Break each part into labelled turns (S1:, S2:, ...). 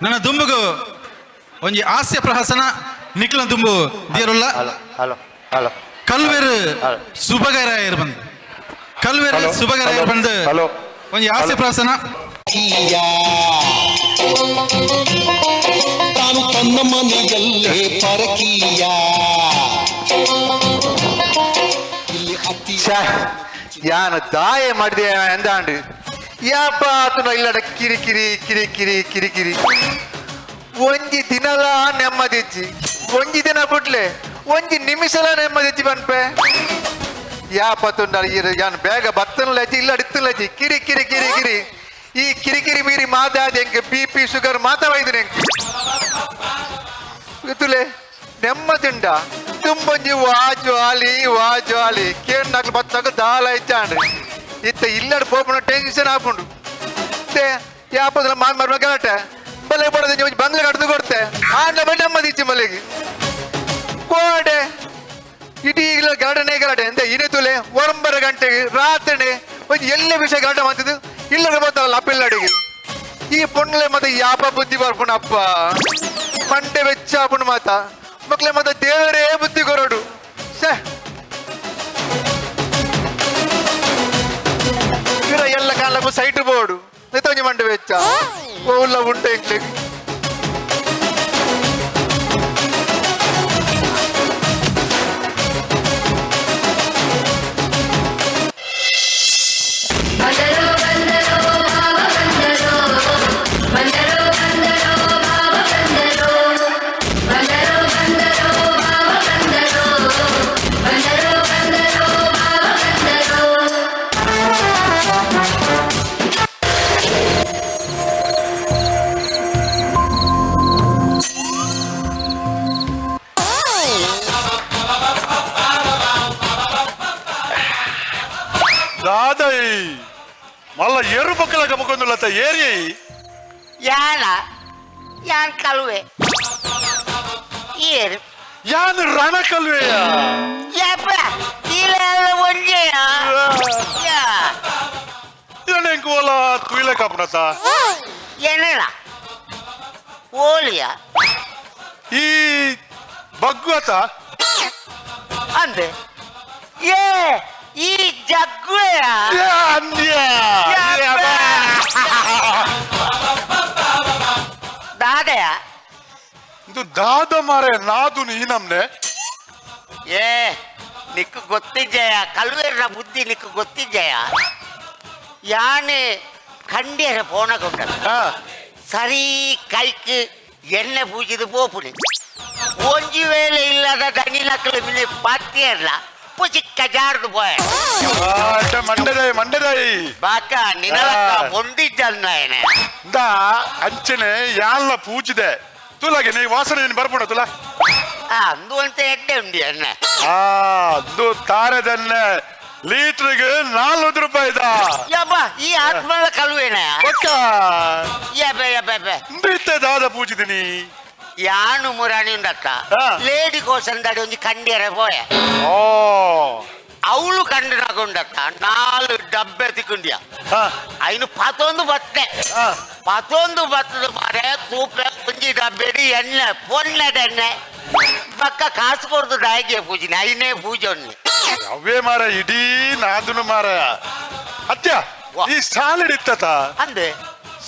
S1: ನನ್ನ ದುಂಬುಗು ಒಂಜಿ ಹಾಸ್ಯ ಪ್ರಹಸನ ನಿಕ್ಲ ದುಂಬು ದಿಯರುಲ್ಲ ಕಲ್ವೇರು ಸುಬಗರಾಯರು ಬಂದು ಕಲ್ವೇರು ಸುಬಗರಾಯರು ಬಂದು ಒಂಜಿ ಹಾಸ್ಯ ಪ್ರಹಸನ
S2: ತಾನು ತನ್ನ ಮನೆಯಲ್ಲೇ ಪರಕೀಯ ಇಲ್ಲಿ ಅತಿ
S3: ಯಾನು ದಾಯ ಮಾಡಿದೆ ಎಂದಾಂಡು ಯಾಪ ಆತನ ಇಲ್ಲಡ ಕಿರಿಕಿರಿ ಕಿರಿಕಿರಿ ಕಿರಿಕಿರಿ ಒಂಜಿ ದಿನಲ ನೆಮ್ಮದಿಜ್ಜಿ ಒಂಜಿ ದಿನ ಬಿಡ್ಲೆ ಒಂಜಿ ನಿಮಿಷಲ ನೆಮ್ಮದಿಜ್ಜಿ ಬನ್ಪೆ ಯಾಪತ್ತುಂಡ ಯಾನು ಬೇಗ ಬತ್ತನಲಜ್ಜಿ ಇಲ್ಲಡ ಇತ್ತಲಜ್ಜಿ ಕಿರಿ ಕಿರಿ ಕಿರಿ ಕಿರಿ ಈ ಕಿರಿಕಿರಿ ಮೀರಿ ಮಾತಾಡಿ ಹೆಂಗೆ BP ಶುಗರ್ ಮಾತಾಡಿದ್ರೆ ಗೊತ್ತುಲೆ ನೆಮ್ಮದಿಂಡ ತುಂಬೊಂಜಿ ವಾಜಾಲಿ ಕೇಂದ್ರ ಬತ್ತಾಗ ದಾಲ ಇಚ್ಚಾಂಡು ಇತ್ತ ಇಲ್ಲಡ ಪೋಪನ ಟೆನ್ಷನ್ ಹಾಕೊಂಡು ಯಾಪದ್ರ ಮಾರ್ಮ ಗಲಾಟೆ ಬಲೆ ಪಡದ ಬಂಗ್ಲೆ ಕಡ್ದು ಕೊಡ್ತೆ ಆಂಡ ನೆಮ್ಮದಿಚ್ಚಿ ಮಲೆಗೆ ಕೋಡೆ ಇಡೀ ಇಲ್ಲ ಗಲಾಟೆ ಎಂತ ಇನೇ ತುಲೆ 9 ಗಂಟೆಗೆ ರಾತ್ರಿ ಒಂದು ಎಲ್ಲ ವಿಷಯ ಗಲಾಟೆ ಮಾಡ್ತಿದ್ದು ಇಲ್ಲದ ಬರ್ತಾವಲ್ಲ ಅಪ್ಪಿಲ್ಲಡಿಗೆ ಈ ಪೊಣ್ಣಲೆ ಮತ್ತೆ ಯಾಪ ಬುದ್ಧಿ ಬರ್ಪುಣಪ್ಪ ಮಂಡೆ ವೆಚ್ಚ ಹಾಪುಣ್ ಮಾತ ಮಕ್ಳೆ ಮತ್ತೆ ದೇವರೇ ಬುದ್ಧಿ ಕೊರಡು ಇರ ಎಲ್ಲ ಕಾಲಕ್ಕೂ ಸೈಟ್ ಬೋರ್ಡು ನೆತ್ತೊಂಜಿ ಮಂಡೆ ವೆಚ್ಚ ಓಲ್ಲ ಉಂಟೆ ಇಂಗ್ಲಿಗೆ
S4: మళ్ళా ఎర్రు పక్కల గమ్మకొందులత ఏరి
S5: యాన్ కలువే ఏరు
S4: యాన్ రణ కలువేయా
S5: యాపా తీలేల వంజేయా యా
S4: ఇదెంకు వల తుయిల కపనత
S5: ఎనలా ఓలియా
S4: ఈ బగ్గుత
S5: అందే ఏ ಈ ಜಗ್ಗುಯ ದಾದಯ
S4: ಇದು ದಾದ ಮಾರೆ ನಾದು ನೀನಮ್ನೆ
S5: ಏ ನಿಕ್ಕು ಗೊತ್ತಿಜ್ಜಯ ಕಲ್ವೇರ ಬುದ್ಧಿ ನಿಕ್ಕು ಗೊತ್ತಿಜ್ಜಯ ಯಾನೆ ಕಂಡಿಯರ ಪೋಣಗೊಂಡ ಸರಿ ಕೈക്ക് ಎಣ್ಣೆ ಪೂಜಿದು ಪೋಪುಡಿ ಒಂಜಿ ವೇಳೆ ಇಲ್ಲದ ದಣಿಲಕ್ಕಲು ಮಿಲೆ ಪಾತಿಯಲ್ಲ ಪುಚಿಕ್ಕ ಜಾರ್ದು ಪೋಯ
S4: ಮಂಡದಾಯಿ
S5: ಬಾಕ ನಿನಲಕ್ಕ ಮೊಂಡಿದ್ದನ್ನ
S4: ದಾ ಅಂಚನೆ ಯಾಲ್ನ ಪೂಜಿದೆ ತುಲಾಗೆ ನೀ ವಾಸನೆ ನೀನು ಬರ್ಬೋಣ ತುಲಾ
S5: ಅಂದು ಅಂತ ಎಡ್ಡೆ ಉಂಡಿ ಅನ್ನ
S4: ಅದು ತಾರದನ್ನ ಲೀಟ್ರಿಗೆ 400 ರೂಪಾಯಿ
S5: ಯಬ್ಬ ಈ ಆತ್ಮಲ ಕಲ್ವೇನ
S4: ದಾದ ಪೂಜಿದಿನಿ
S5: ಯಾನು ಮುರಾಣಿ ಉಂಡತ್ತ ಲೇಡಿ ಕೋಸಂದಡಿ ಒಂಜಿ ಕಂಡಿಯರೆ ಪೋಯ ಅವಳು ಕಂಡು ನಗೊಂಡತ್ತ 4 ಡಬ್ಬೆ ತಿಕ್ಕೊಂಡಿಯ ಐನು 11 ಬತ್ತದ ಮಾರೆ ತೂಪೆ ಒಂಜಿ ಡಬ್ಬೆಡಿ ಎಣ್ಣೆ ಪೊನ್ನೆಡೆಣ್ಣೆ ಪಕ್ಕ ಕಾಸು ಕೊಡ್ದು ಡಾಯಿಗೆ ಪೂಜಿನಿ ಐನೇ ಪೂಜೆ ಉಣ್ಣೆ
S4: ಅವೇ ಮಾರ ಇಡೀ ನಾದುನು ಮಾರ ಅತ್ಯ ಈ ಸಾಲಡ್ ಇತ್ತ
S5: ಅಂದೆ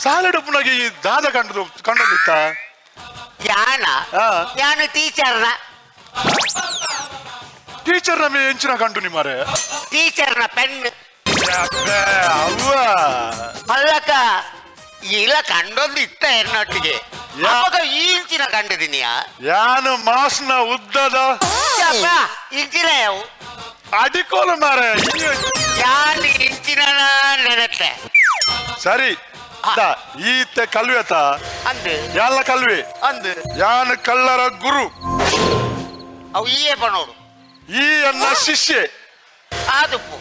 S4: ಸಾಲಡ್ ಪುನಗೆ ಈ ದಾದ ಕಂಡಿತ್ತ
S5: ಯಾನು ಟೀಚರ್ನ
S4: ಎಂಚಿನ ಕಂಡು ನಿ ಮಾರೆ
S5: ಟೀಚರ್ನ ಪೆನ್
S4: ಅವ್ವ
S5: ಪಲ್ಲಕ ಇಲ್ಲ ಕಂಡೊಂದು ಇತ್ತ ಎನ್ನೊಟ್ಟಿಗೆ ಈ ಇಂಚಿನ ಕಂಡಿದೀನಿಯಾ
S4: ಯಾನು ಮಾಸ್ನ ಉದ್ದದ
S5: ಇಂಚಿನ ಯಾವು
S4: ಅಡಿಕೋಲ ಮಾರೆ
S5: ಯಾನು ಇಂಚಿನ ನೆನತ್ತೆ
S4: ಸರಿ ಈತೆ ಕಲ್ವೆತ
S5: ಅಂದು
S4: ಯಾಲ ಕಲ್ವೆ
S5: ಅಂದು
S4: ಯಾನು ಕಳ್ಳರ ಗುರು
S5: ಅವು ಈಯೇ ಬನೋಡು
S4: ಈ ಅನ್ನ ಶಿಷ್ಯ
S5: ಆದುಪ್ಪು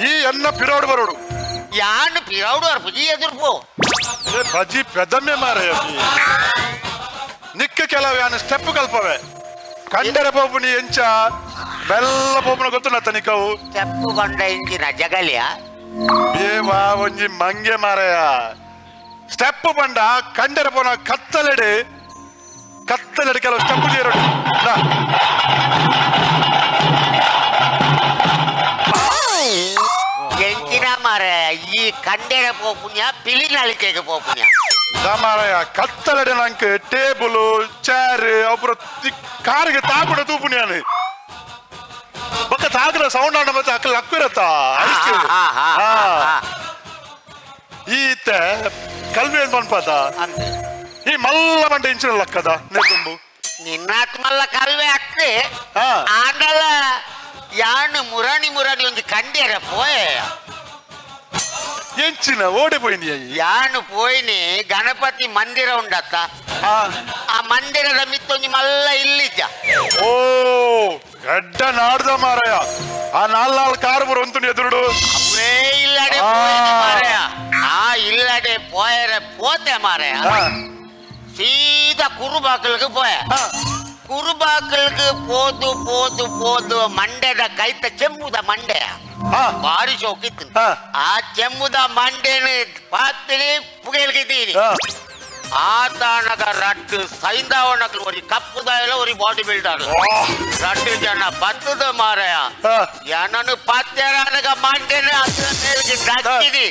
S4: ಈ ಅನ್ನ ಪಿರೋಡು ಬರೋಡು
S5: ಯಾನು ಪಿರೋಡು ಅರ್ಪುಜಿ ಎದುರ್ಪು
S4: ಬಜಿ ಪೆದಮ್ಮೆ ಮಾರೆ ನಿಕ್ಕ ಕೆಲವು ಯಾನು ಸ್ಟೆಪ್ ಕಲ್ಪವೆ ಕಂಡರೆ ಪೋಪುನಿ ಎಂಚ ಬೆಲ್ಲ ಪೋಪುನ ಗೊತ್ತುನ ತನಿಕವು
S5: ಸ್ಟೆಪ್ ಬಂಡ ಇಂಚಿನ ಜಗಲಿಯ
S4: ಏವಾ ಒಂಜಿ ಮಂಗೆ ಮಾರಯ ಸ್ಟೆಪ್ ಬಂಡ ಕಂಡರೆ ಪೋನ ಕತ್ತಲೆಡೆ ಕೆಲವು ಸ್ಟೆಪ್ ಚೇರೋಡು
S5: ಎಂಚಿನ ಮಾರ ಈ ಕಂಡೆರ ಪೋಪುಣ್ಯ ಪಿಲಿ ನಳಿಕೆಗೆ ಪೋಪುಣ್ಯ
S4: ಮಾರಾಯ ಕತ್ತಲೆಡೆ ನಂಗೆ ಟೇಬಲ್ ಚೇರ್ ಅಪುರ ಕಾರಿಗೆ ತಾಕುಡ ತೂಪುಣ್ಯಾನು ಬೊಕ್ಕ ತಾಕುಡ ಸೌಂಡ್ ಆಡ ಮತ್ತೆ ಅಕ್ಕಲ್ ಅಕ್ಕಿರತ್ತ ಈತ ಕಲ್ವಿ ಏನ್ ಬಂದ್ಪಾತ
S5: ಅಂತೆ
S4: ಈ ಮಲ್ಲ ಬಂಡೆ ಇಂಚಿನ ಲಕ್ಕದ ನೆರ್ದುಂಬು
S5: ನಿನ್ನಾತ್ ಮಲ್ಲ ಕಲ್ವೆ ಅಕ್ಕೆ
S4: ಹಾ.
S5: ಆಂಡಲ ಯಾನು ಮುರಾಣಿ ಒಂದು ಕಂಡೆರ ಪೋಯ
S4: ಎಂಚಿನ ಓಡಿ పోయింది
S5: ಯಾನು ಪೋಯ್ನಿ ಗಣಪತಿ ಮಂದಿರ ಉಂಡತ್ತ ಆ ಮಂದಿರದ ಮಿತ್ತೊಂದು ಮಲ್ಲ ಇಲ್ಲಿದ್ದ
S4: ಓ ಗಡ್ಡ ನಾಡ್ದ ಮಾರಾಯ ಆ ನಾಲ್ ಕಾರು ಬರುವಂತು ಎದುರುಡು
S5: ಅವರೇ ಇಲ್ಲಡೆ ಪೋಯ್ನ ಮಾರಾಯ ಆ ಇಲ್ಲಡೆ ಪೋಯರೆ ಪೋತೆ ಮಾರಾಯ ಸೀದಾ ಕುರುಬಾಕಲ್ಗೆ ಪೋಯ ಕುರುಬಾಕಲ್ಗೆ ಪೋದು ಮಂಡ್ಯದ ಕೈತ ಚೆಂಬುದ ಮಂಡ್ಯ ಭಾರಿ ಶೋಕಿತ್ತು ಆ ಚೆಂಬುದ ಮಂಡ್ಯನ ಪಾತ್ರಿ ಪುಗೇಲ್ಗಿದ್ದೀನಿ ಆತಾನಗ ರಡ್ಡು ಸೈಂದಾವಣಕ್ಲು ಒರಿ ಕಪ್ಪುದಾಯಲ ಒರಿ ಬಾಡಿ ಬಿಲ್ಡರ್ ರಡ್ಡು ಜನ ಬತ್ತದ ಮಾರಾಯ ಯಾನನು ಪತ್ಯರಾನಗ ಮಂಡ್ಯನ ಅದ್ರ ಮೇಲ್ಗೆ ದಕ್ಕಿದಿ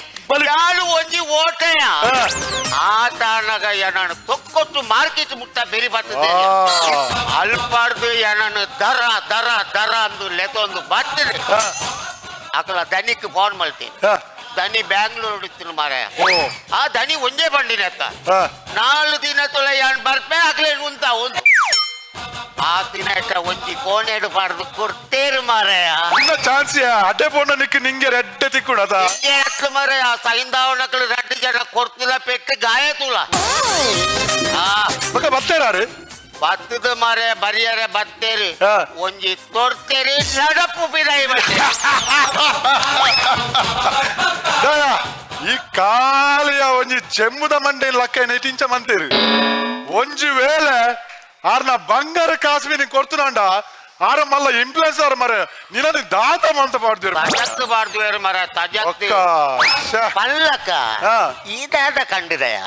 S5: ಯಾರು ಒಂಜಿ ಓಟೆಯ ಆತಾನಗ ಯಾನನು ತೊಕ್ಕೊಟ್ಟು ಮಾರ್ಕೆಟ್ ಮುಟ್ಟ ಬೆರಿ ಬರ್ತದೆ ಅಲ್ಪಾರ್ದು ಯಾನನು ದರ ಅಂದು ಲೆತೊಂದು ಬರ್ತದೆ ಅಕಲ ದನಿಕ್ ಫೋನ್ ಮಾಡ್ತೀನಿ ದನಿ ಬ್ಯಾಂಗ್ಳೂರ್ ಇತ್ತು ಮಾರಾಯ ಆ ದನಿ ಒಂದೇ ಬಂಡಿನತ್ತ 4 ದಿನ ತೊಲೆ ಯಾನ್ ಬರ್ಪೆ ಆಗ್ಲೇ ಉಂತ ಒಂದು ಆ ದಿನ ಒಂಜಿ ಕೋಣೆಡು ಪಾಡ್ದು ಕೊಡ್ತೇರು ಮಾರಾಯ
S4: ಚಾನ್ಸ್ ಅಡ್ಡೆ ಪೋಣ ನಿಕ್ ನಿಂಗೆ ರೆಡ್ಡೆ ತಿಕ್ಕುಡದ
S5: ಮಾರಾಯ ಸೈಂದಾವಣಕ್ಳು 2 ಜನ ಕೊಡ್ತುಲ ಪೆಟ್ಟು ಗಾಯ ತುಲ
S4: ಬತ್ತೇರಾರು
S5: ಬತ್ತದ ಮಾರೆ ಬರಿಯರೆ ಬತ್ತೇರಿ ಒಂಜಿ ತೊಡ್ತೇರಿ ನಡಪು ಬಿಡಾಯಿ ಬಟ್ಟೆ
S4: ಈ ಕಾಲಿಯ ಒಂಜಿ ಚೆಮ್ಮುದ ಮಂಡೆ ಲಕ್ಕ ನೆಟಿಂಚ ಮಂತೇರು ಒಂಜಿ ವೇಳೆ ಆರ್ನ ಬಂಗಾರ ಕಾಸ್ಮಿನಿ ಕೊಡ್ತುನಾಂಡ ಆರ ಮಲ್ಲ ಇನ್ಫ್ಲುಯೆನ್ಸರ್ ಮರ ನಿನ್ನ ದಾತ ಮಂತ ಪಾಡ್ದಿರು
S5: ತಜತ್ತು ಪಾಡ್ದಿರು ಮರ ತಜತ್ತು ಪಲ್ಲಕ ಇದಾದ ಕಂಡಿದೆಯ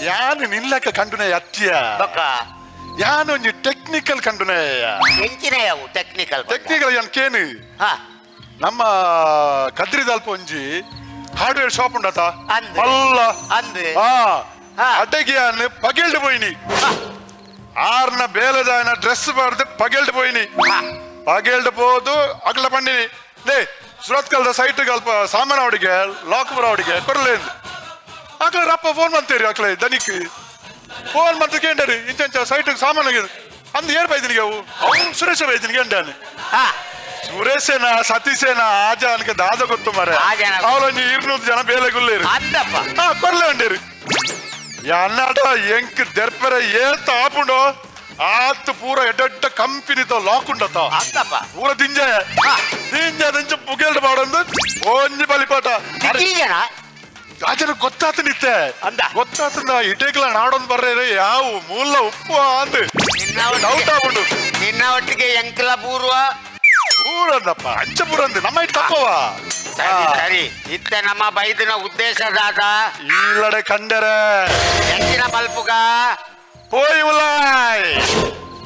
S4: ಯಾನು ನಿಲ್ಲಕ ಕಂಡುನೆ ಅತ್ತಿಯ ಯಾನು ಒಂಜಿ ಟೆಕ್ನಿಕಲ್ ಕಂಡುನೆ
S5: ಎಂಚಿನಯವು ಟೆಕ್ನಿಕಲ್
S4: ಯಾನ್ ಕೇನು ನಮ್ಮ ಕದ್ರಿದಲ್ಪ ಒಂಜಿ ಹಾರ್ಡ್ವೇರ್ ಶಾಪ್ ಉಂಡತ ಮಲ್ಲ ಅಡ್ಡಗಿಯಾನ್ ಪಗೆಲ್ಡು ಪೋಯಿನಿ ಆರ್ನ ಬೇಲದಾಯನ ಡ್ರೆಸ್ ಬಾರ್ದು ಪಗೆಲ್ಡು ಪೋಯಿನಿ ಪಗೆಲ್ಡು ಪೋದು ಅಗ್ಲ ಪಂಡಿನಿ ಲೇ ಸುರತ್ಕಲ್ದ ಸೈಟ್ ಅಲ್ಪ ಸಾಮಾನ ಅವಡಿಗೆ ಲಾಕ್ಪುರ ಅವಡಿಗೆ ಕೊರಲೇಂದು ಅಕ್ಲ ರಪ್ಪ ಫೋನ್ ಮಾಡ್ತೀರಿ ಅಕ್ಲೆ ದನಿಕ್ ಫೋನ್ ಮಾಡ್ತ ಕೇಂಡರಿ ಇಂಚ ಸೈಟ್ ಸಾಮಾನು ಅಂದ್ ಏರ್ ಬೈದಿನಿಗೆ ಅವು ಸುರೇಶ ಬೈದಿನಿಗೆ ಅಂಡಾನೆ ಸುರೇಶೇನ ಸತೀಶೇನ ಆಜ ಅನ್ಕೆ ದಾದ ಗೊತ್ತು ಮರ ಅವಳೊಂದು 200 ಜನ ಬೇಲೆ ಗುಲ್ಲೇರು ಕೊರ್ಲೆ ಉಂಡೇರಿ ಅನ್ನಾಟ ಎಂಕ್ ದೆರ್ಪೆರ ಏತ ಆಪುಂಡು ಆತ್ ಪೂರ ಎಡ್ಡ ಕಂಪನಿತ ಲಾಕ್ ಉಂಡತ ಪೂರ ದಿಂಜ ಪುಗೇಲ್ಡ್ ಮಾಡೊಂದು ಒಂಜಿ ಬಲಿಪಾಟ ರಾಜನ ಗೊತ್ತಾತ ನಿತ್ತೆ ಗೊತ್ತಾತ ಇಟೇಕ್ಲ ನಾಡೊಂದು ಬರ್ರೆ ಯಾವ ಮೂಲ ಉಪ್ಪು ಅಂದ್ ಡೌಟ್ ಆಗ್ಬಿಡು
S5: ನಿನ್ನ ಒಟ್ಟಿಗೆ ಎಂಕಲ ಪೂರ್ವ
S4: ಊರದಪ್ಪ ಅಂಚಪುರ ಅಂದ್ ನಮ್ಮ ಇಟ್ಟು ತಪ್ಪವ
S5: ಸರಿ ಇತ್ತ ನಮ್ಮ ಬೈದಿನ ಉದ್ದೇಶದಾದ
S4: ಇಲ್ಲಡೆ ಕಂಡರೆ
S5: ಎಂಚಿನ ಮಲ್ಪುಗ
S4: ಪೋಯಿ ಉಲಾಯ್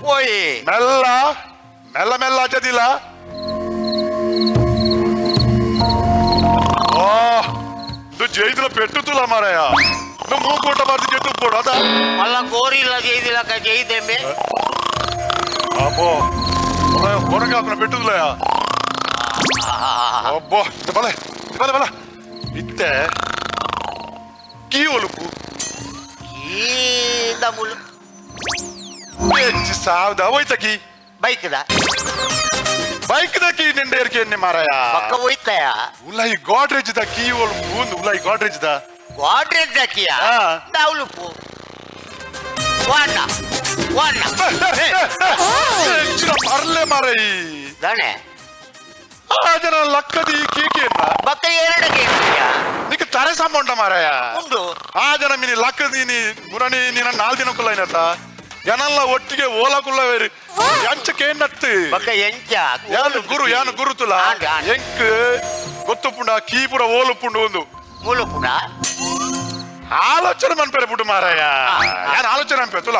S5: ಪೋಯಿ
S4: ಮೆಲ್ಲ ಮೆಲ್ಲ ಅಜದಿಲ್ಲ ಓ ಜೈದಿಲ ಪೆಟ್ಟುತುಲ ಮಾರಾಯ ಮೂಕೋಟ ಬರ್ದು ಜೆಟ್ಟು ಕೊಡು ಅದ
S5: ಮಲ್ಲ ಗೋರಿಲ್ಲ ಜೈದಿಲಕ ಜೈದೆಂಬೆ
S4: ಅಬ್ಬೋ ಹೊರಗಾಪನ ಪೆಟ್ಟುತುಲಯ ಅಬ್ಬೋ ಬಲ ಇತ್ತೆ ಕೀ ಒಲುಪು
S5: ಈದ ಮುಲು
S4: ಹೆಚ್ಚು ಸಾವ್ದ ಹೋಯ್ತ ಕೀ ಬೈಕ್ ದ ಕೀ ನಿಂದ ಏರ್ಕೆ ಮಾರಾಯ
S5: ಪಕ್ಕ ಹೋಯ್ತಯ
S4: ಉಲೈ ಗಾಡ್ರೇಜ್ ದ ಕೀ ಒಲುಪು ಉಲೈ ಗಾಡ್ರೇಜ್ ದ
S5: ಕಿಯಾ ದಾವುಲುಪು ವಾಣ
S4: ಬರ್ಲೆ ಮಾರೈ
S5: ದಾಣೆ
S4: ಆ ಜನ ಲಕ್ಕದಿ ಕೇಕೆಯನ್ನ
S5: ಬಕ್ಕ ಎರಡಕ್ಕೆ
S4: ನಿಕ್ಕೆ ತರೆ ಸಂಬಂಧ ಮಾರಾಯ
S5: ಉಂಡು
S4: ಆ ಜನ ಮಿನಿ ಲಕ್ಕದೀನಿ ಮುರಣಿ ನೀನ 4 ದಿನ ಕುಲ್ಲೈನತ್ತ ಏನಲ್ಲ ಒಟ್ಟಿಗೆ ಓಲಾಕುಲ್ಲವೇರಿ ಎಂಚಕ್ಕೆ ಏನತ್ತು
S5: ಬಕ್ಕ ಎಂಚ
S4: ಯಾನು ಗುರುತುಲ ಎಂಕ್ ಗೊತ್ತುಪುಂಡ ಕೀಪುರ ಓಲುಪುಂಡು ಒಂದು
S5: ಮೂಲುಪುಂಡ
S4: ಆಲೋಚನೆ ಮನ್ಪೇರೆ ಬಿಡು ಮಾರಾಯ ಯಾರು ಆಲೋಚನೆ ಅನ್ಪೇ ತುಲ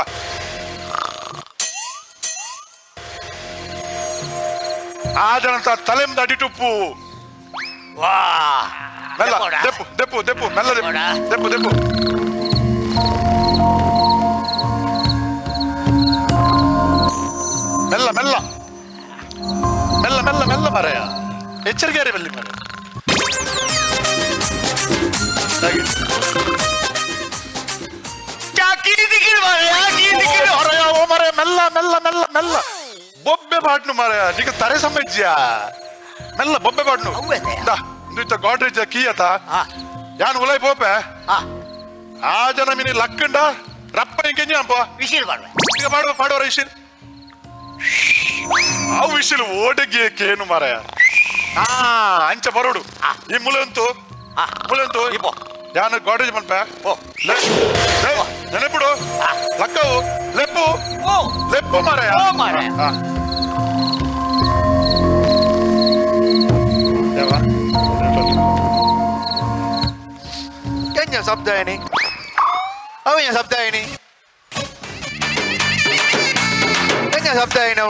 S4: ಆಜನಂತ ತಲೆಮ್ದ ಅಡಿಟುಪ್ಪು
S5: ವಾ
S4: ಮೆಲ್ಲ
S5: ದೆಪ್ಪೋಡ.
S4: ದೆಪ್ಪು ದೆಪ್ಪು ದೆಪ್ಪು ಮೆಲ್ಲ ದೆಪ್ಪು ದೆಪ್ಪು ದೆಪ್ಪು ಮೆಲ್ಲ ಮೆಲ್ಲ ಮೆಲ್ಲ ಮೆಲ್ಲ ಮೆಲ್ಲ ಮಾರಾಯ ಎಚ್ಚರಿಕೆ ಮೆಲ್ಲಿ ಮಾರಾಯ ಹಾಗೆ. ಹೊರಯ ಓ ಮಾರಾಯ ಮೆಲ್ಲ ಮೆಲ್ಲ ಮೆಲ್ಲ ಮೆಲ್ಲ ಬೊಬ್ಬೆ ಬಾಟ್ನು ಮಾರಾಯ ನೀಗ ತರೆ ಸಮಜ್ಯ ಮೆಲ್ಲ ಬೊಬ್ಬೆ ಬಾಟ್ನು
S5: ಅವ್ವೇ.
S4: ಇಂತ ಗಾಡ್ರೇಜ್ ಕೀಯತ ಯಾನ್ ಉಲೈ ಪೋಪೆ ಆ ಜನ ಮಿನಿ ಲಕ್ಕಂಡ ರಪ್ಪ ಇಂಕೆಂಜಿ ಅಂಪ
S5: ವಿಶೀಲ್ ಮಾಡುವ
S4: ಈಗ ಮಾಡುವ ಪಾಡೋರ ವಿಶಿಲ್ ಆ ವಿಶಿಲ್ ಓಡಿಗೆ ಕೇನು ಮಾರಾಯ ಅಂಚ ಬರೋಡು ಈ ಮುಲಂತು ಮುಲಂತು
S5: ಇಪ್ಪೋ.
S4: ಯಾನು ಗಾಡ್ರೇಜ್ ಮನ್ಪೆ ನೆನಪಿಡು ಲಕ್ಕವು ಲೆಪ್ಪು ಲೆಪ್ಪು ಮಾರಾಯ
S5: ಮಾರಾಯ.
S4: ಹಾ. ಯಾವ?
S3: Kenya sabda ini. Apa yang sabda ini? Kenya sabda ini.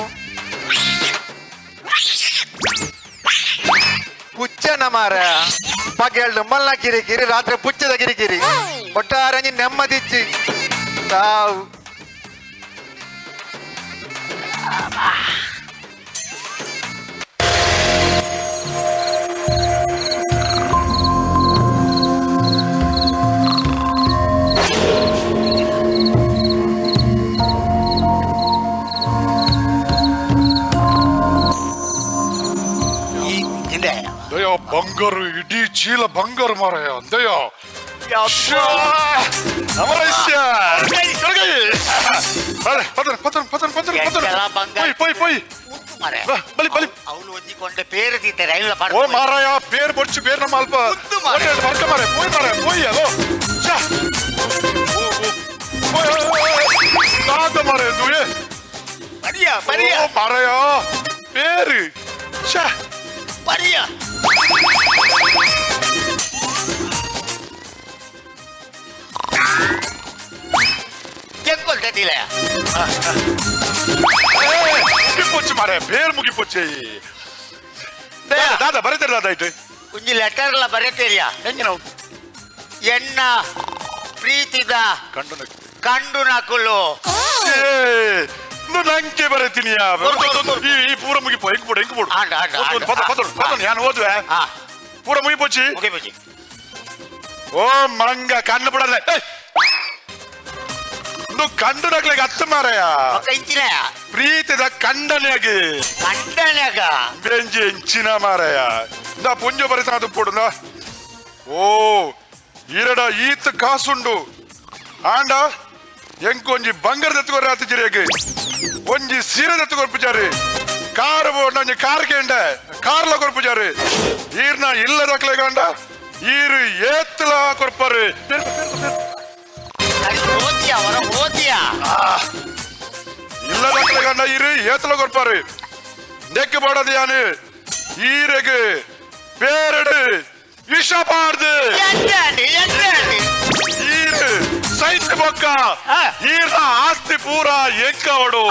S3: Puccana mara. Pageldu malla kiri kiri ratre puccada kiri kiri. Ottarani nemmadichi. Tahu.
S4: ದಯ ಬಂಗಾರು ಇಡೀ ಚೀಲ ಬಂಗಾರು ಮಾರಾಯ ದಯ ಅಮರೇಶ್ಯ ಪೊಯ್ ಪೊಯ್ ಬಲಿ ಬಲಿ
S5: ಅವಳು ಒಂದಿಕೊಂಡೆ ಪೇರು ತಿಂತೆ ರೈಲ
S4: ಓ ಮಾರಾಯ ಪೇರ್ ಬೊಚ್ಚು ಪೇರ್ ನಮ್ಮ ಅಲ್ಪ ವರ್ಕ ಮಾರೆ ಪೊಯ್ ಮಾರಾಯ ಪೊಯ್ ಅಲೋ ಕಾದ ಮಾರಾಯ ದುಯೆ
S5: ಬರಿಯಾ ಬರಿಯಾ
S4: ಓ ಮಾರಾಯ ಪೇರು ಛಾ
S5: ಬರಿಯಾ ಕೆಂಕೊಳ್ತಿಲ್ಲ
S4: ಮುಗಿಪೊಚ್ಚು ಮಾರಾಯ ಪೇರ್ ಮುಗಿಪೊಚ್ಚೆ ದಾದ ಬರೀತಾರೆ ದಾದ ಇಟ್ಟು
S5: ಕುಂಜಿ ಲೆಟರ್ಲ ಬರೀತೀರಿಯಾ
S4: ಹೆಂಗೆ ನಾವು
S5: ಎನ್ನ ಪ್ರೀತಿದ
S4: ಕಂಡು
S5: ಕಂಡು ನಕುಲು
S4: ನಂಗೆ ಬರೀತೀನಿ ಈ ಪೂರ ಮುಗಿಪೋ ಹೆಂಗ್ ಬಿಡು ಹೆಂಗ್ ಬಿಡು
S5: ಆಂಡ, ಆಂಡ.
S4: ನಾನು ಓದುವೆ ಪೂರ ಮುಗಿಪೋಚಿ
S5: ಮುಗಿ ಬುಜಿ
S4: ಓ ಮಂಗ ಕಣ್ಣು ಬಿಡಲ್ಲ ಕಂಡು ನಗ್ಲಿಗೆ ಹತ್ತು ಮಾರಾಯ
S5: ಇಂಚಿನ
S4: ಪ್ರೀತಿದ ಕಂಡನೆಗೆ
S5: ಕಂಡನ್ಯಾಗ
S4: ಬೆಂಜಿ ಎಂಚಿನ ಮಾರಾಯ ಪುಂಜ ಬರೀತಾನ ಅದು ಪೋಡುನ ಓ ಈರಡ ಈತ್ ಕಾಸುಂಡು ಆಂಡ ಎಂಕೊಂಜಿ ಬಂಗಾರದ ಎತ್ತುಕೊರ ಆತಿಜಿರೇಗೆ ಒಂಜಿ ಸೀರೆ ಎತ್ತುಕೊರ್ಪಿಚಾರಿ ಕಾರ್ ಒಂಜಿ ಕಾರ್ ಕೇಂಡ ಕಾರ್ಲ ಕೊರ್ಪಿಚಾರಿ ಈರ್ನ ಇಲ್ಲದಕ್ಲೆ ಗಂಡ ಈರು ಏತ್ಲ ಕೊರ್ಪಾರಿ
S5: ಓದಿಯಾ ಹೊರ ಓದಿಯಾ
S4: ಇಲ್ಲದಕ್ಲೆ ಗಂಡ ಈರು ಏತ್ಲ ಕೊರ್ಪಾರಿ ನೆಕ್ ಬಾಡದು ಯಾನು ಈರೆಗೆ ಬೇರೆಡು ವಿಷ ಪಾಡ್ದು
S5: ಎಂಟಾಡಿ
S4: ಈರು ಸೈತ್ ಬೊಕ್ಕ ಈರ್ನ ಆಸ್ತಿ ಪೂರ ಎಂಕವಡು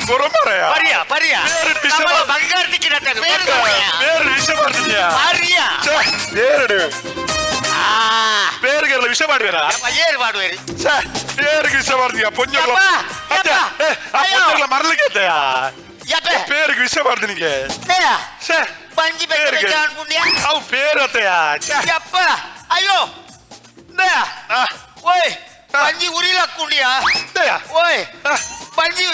S4: ಗೊರಮರಯ
S5: ಬರಿಯಾ ಬರಿಯಾ
S4: ಬೇರೆ ವಿಷ
S5: ಬಂಗಾರ ತಿಕ್ಕಿನ
S4: ಬೇರೆ ವಿಷ ಮಾಡ್ತಿದ್ಯಾ
S5: ಬರಿಯಾ
S4: ಬೇರೆ ಬೇರೆಗೆಲ್ಲ ವಿಷ ಮಾಡ್ಬೇರ
S5: ಏರು ಮಾಡುವೇರಿ
S4: ಬೇರೆಗೆ ವಿಷ ಮಾಡ್ತೀಯ ಪೊಂಜಗಳ ಮರಲಿಕ್ಕೆ ಬೇರೆಗೆ ವಿಷ ಮಾಡ್ದಿನಿಗೆ
S5: ಬಂಜಿ ಬೇರೆ ಅನ್ಕೊಂಡ್ಯಾ
S4: ಅವು ಬೇರತೆಯ
S5: ಯಪ್ಪ ಅಯ್ಯೋ ಓಯ್ ಬಂಜಿ ಉರಿಲ್ ಹಾಕ್ಕೊಂಡಿಯಾ ಓಯ್ ಬಂಜಿ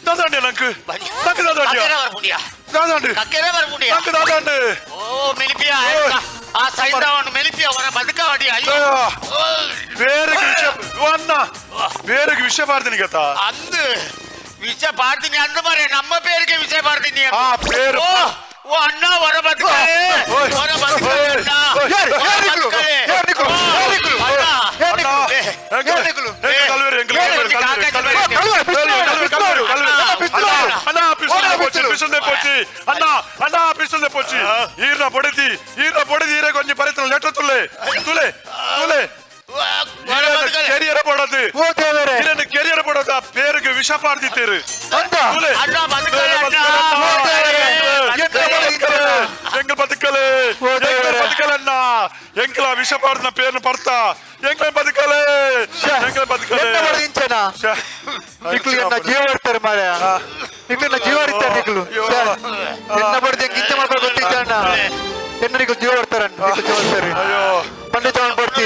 S4: தாதாண்டு எனக்கு தக்கு தாதாண்டியா தாதாண்டு
S5: கக்கேரே வர முடியா
S4: தக்கு தாதாண்டு
S5: ஓ மெலிப்பியா ಆ ಸೈದವನ್ನು ಮೆಲಿಪಿಯ ಅವರ ಬದುಕವಾಡಿ ಅಯ್ಯೋ
S4: ಬೇರೆಗೆ ವಿಷಯ ಅಣ್ಣ ಬೇರೆಗೆ ವಿಷಯ ಮಾಡ್ತೀನಿ ಗತ
S5: ಅಂದು ವಿಷಯ ಮಾಡ್ತೀನಿ ಅಂದ ಮರೆ ನಮ್ಮ ಪೇರಿಗೆ ವಿಷಯ ಮಾಡ್ತೀನಿ
S4: ಆ ಪೇರು
S5: ಓ ಅಣ್ಣ ಹೊರ ಬದುಕಲೆ ಹೊರ ಬದುಕಲೆ ಅಣ್ಣ
S3: ಯಾರು ನಿಕ್ಲು ಯಾರು ನಿಕ್ಲು ಯಾರು ನಿಕ್ಲು ಯಾರು ನಿಕ್ಲು
S4: ఈర పొడిది ఈర కొంచెం పరితలు లెటర్ తులే తులే తులే ಕೆರಿಯರ್ ಪಡೋದು
S3: ಓ ದೇವರೇ
S4: ಕೆರಿಯರ್ ಪಡೋದು ಆ ಪೇರಿಗೆ ವಿಷ ಪಾಡ್ದಿತ್ತೇರು
S3: ಅಂತ
S5: ಅಣ್ಣ ಬದುಕಲೆ
S4: ಎಂಗಲ್ ಬದುಕಲೆ ಬದುಕಲಣ್ಣ ಎಂಕಲ ವಿಷ ಪಾಡಿನ ಪೇರ್ನ ಪಡ್ತಾ ಎಂಗಲ ಬದುಕಲೆ ಎಂಗಲ ಬದುಕಲೆ
S3: ಎನ್ನ ಬಡಿಂಚನ ನಿಕ್ಲು ಎನ್ನ ಜೀವ ಇರ್ತಾರೆ ಮಾರ ನಿಕ್ಲು ಎನ್ನ ಜೀವ ಇರ್ತಾರೆ ನಿಕ್ಲು ಎನ್ನ ಬಡ್ದೆ ಗಿಂಚ ಮಾಡ್ಕೊಂಡು ಗೊತ್ತಿದ್ದಣ್ಣ ಎನ್ನ ನಿಕ್ಲು ಜೀವ ಇರ್ತಾರೆ ನಿಕ್ಲು ಜೀವ ಇರ್ತಾರೆ
S4: ಅಯ್ಯೋ
S3: ಮಂಡೆ ಚವನ್ ಪಡ್ತಿ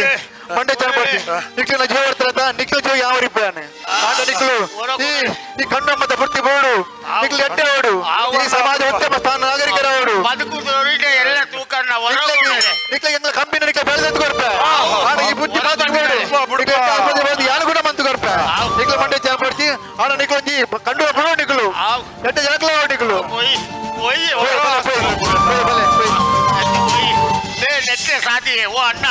S3: ಮಂಡೆ ಚವನ್ ಪಡ್ತಿ ನಿಕ್ಲು ಎನ್ನ ಜೀವ ಇರ್ತಾರಂತ ನಿಕ್ಲು ಜೀವ ಯಾವ ರೀಪಾನೆ ಆಟ ನಿಕ್ಲು ಈ ಕಣ್ಣಮ್ಮದ ಪಡ್ತಿ ಬೋಡು ನಿಕ್ಲು ಎಡ್ಡೆ ಓಡು ಈ ಸಮಾಜ ಉತ್ತಮ ಸ್ಥಾನ ನಾಗರಿಕರ ಓಡು
S5: ಬದುಕುದವರಿಗೆ ಎಲ್ಲ ತೂಕಣ್ಣ ಹೊರ
S3: ನಿಕ್ಲ ಎಂಗ್ಲ ಕಂಪನಿ ನಿಕ್ಲ ಬೆಳೆದಂತ ಕೊಡ್ಪ ಆಡ ಈ ಬುದ್ಧಿ ಮಾತಾಡ್ಬೋಡು ಯಾರು ಕೂಡ ಮಂತು ಕೊಡ್ಪ ನಿಕ್ಲ ಮಂಡೆ ಚವನ್ ಪಡ್ತಿ ಆಡ ನಿಕ್ಲು ಒಂಜಿ ಕಂಡು ಬಿಡು ನಿಕ್ಲು ಎಡ್ಡೆ ಜನಕ್ಲ ನಿಕ್ಲು
S5: ನೆತ್ತೆ ಸಾಧಿ ಓ ಅಣ್ಣ